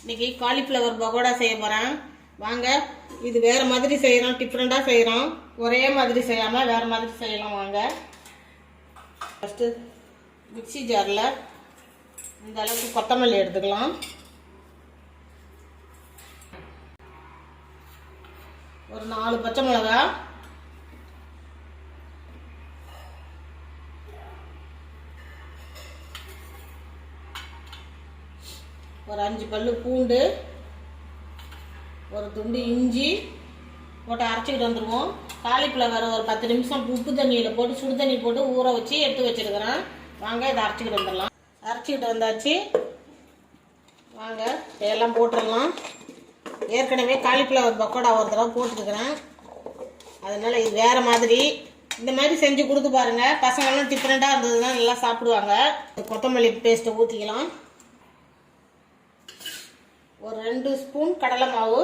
இன்னைக்கு காலிஃப்ளவர் பகோடா செய்ய போகிறேன். வாங்க, இது வேறு மாதிரி செய்கிறோம், டிஃப்ரெண்ட்டாக செய்கிறோம். ஒரே மாதிரி செய்யாமல் வேறு மாதிரி செய்யலாம். வாங்க, ஃபஸ்ட்டு மிக்ஸி ஜாரில் இந்த அளவுக்கு கொத்தமல்லி எடுத்துக்கலாம். ஒரு 4 பச்சை மிளகா, ஒரு 5 பல்லு பூண்டு, ஒரு துண்டு இஞ்சி போட்டு அரைச்சிக்கிட்டு வந்துடுவோம். காலிஃப்ளவர் ஒரு 10 நிமிஷம் உப்பு தண்ணியில் போட்டு சுடு தண்ணி போட்டு ஊற வச்சு எடுத்து வச்சுருக்கிறேன். வாங்க, இதை அரைச்சிக்கிட்டு வந்துடலாம். அரைச்சிக்கிட்டு வந்தாச்சு. வாங்க, இதெல்லாம் போட்டுடலாம். ஏற்கனவே காலிஃப்ளவர் பக்கோடா ஒரு தடவை போட்டுருக்கிறேன், அதனால் இது வேறு மாதிரி. இந்த மாதிரி செஞ்சு கொடுத்து பாருங்கள். பசங்கள்லாம் டிஃப்ரெண்ட்டாக இருந்ததுன்னா நல்லா சாப்பிடுவாங்க. கொத்தமல்லி பேஸ்ட்டை ஊற்றிக்கலாம். ஒரு 2 ஸ்பூன் கடலை மாவு,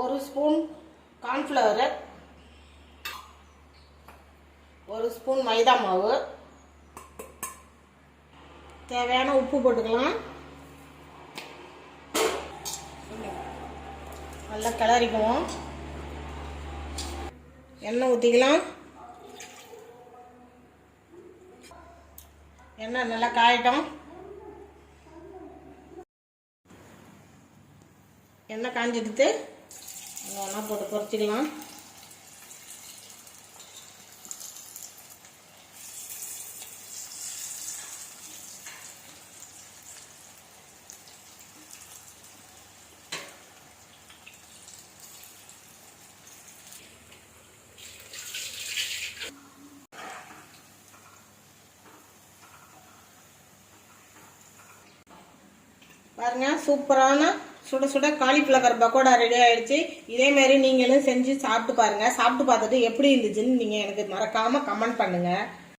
ஒரு ஸ்பூன் கார்ன்ஃப்ளவர், ஒரு ஸ்பூன் மைதா மாவு, தேவையான உப்பு போட்டுக்கலாம். நல்லா கிளறிக்குவோம். எண்ணெய் ஊற்றிக்கலாம். எண்ணெய் நல்லா காயட்டும். எண்ணெய் காஞ்சிடுத்து ஒன்றா போட்டு பொரிச்சிக்கலாம். பாருங்க, சூப்பரான சுட சுட காலிஃப்ளவர் பக்கோடா ரெடி ஆயிடுச்சு. இதே மாதிரி நீங்களும் செஞ்சு சாப்பிட்டு பாருங்க. சாப்பிட்டு பார்த்துட்டு எப்படி இருந்துச்சுன்னு நீங்கள் எனக்கு மறக்காமல் கமெண்ட் பண்ணுங்கள்.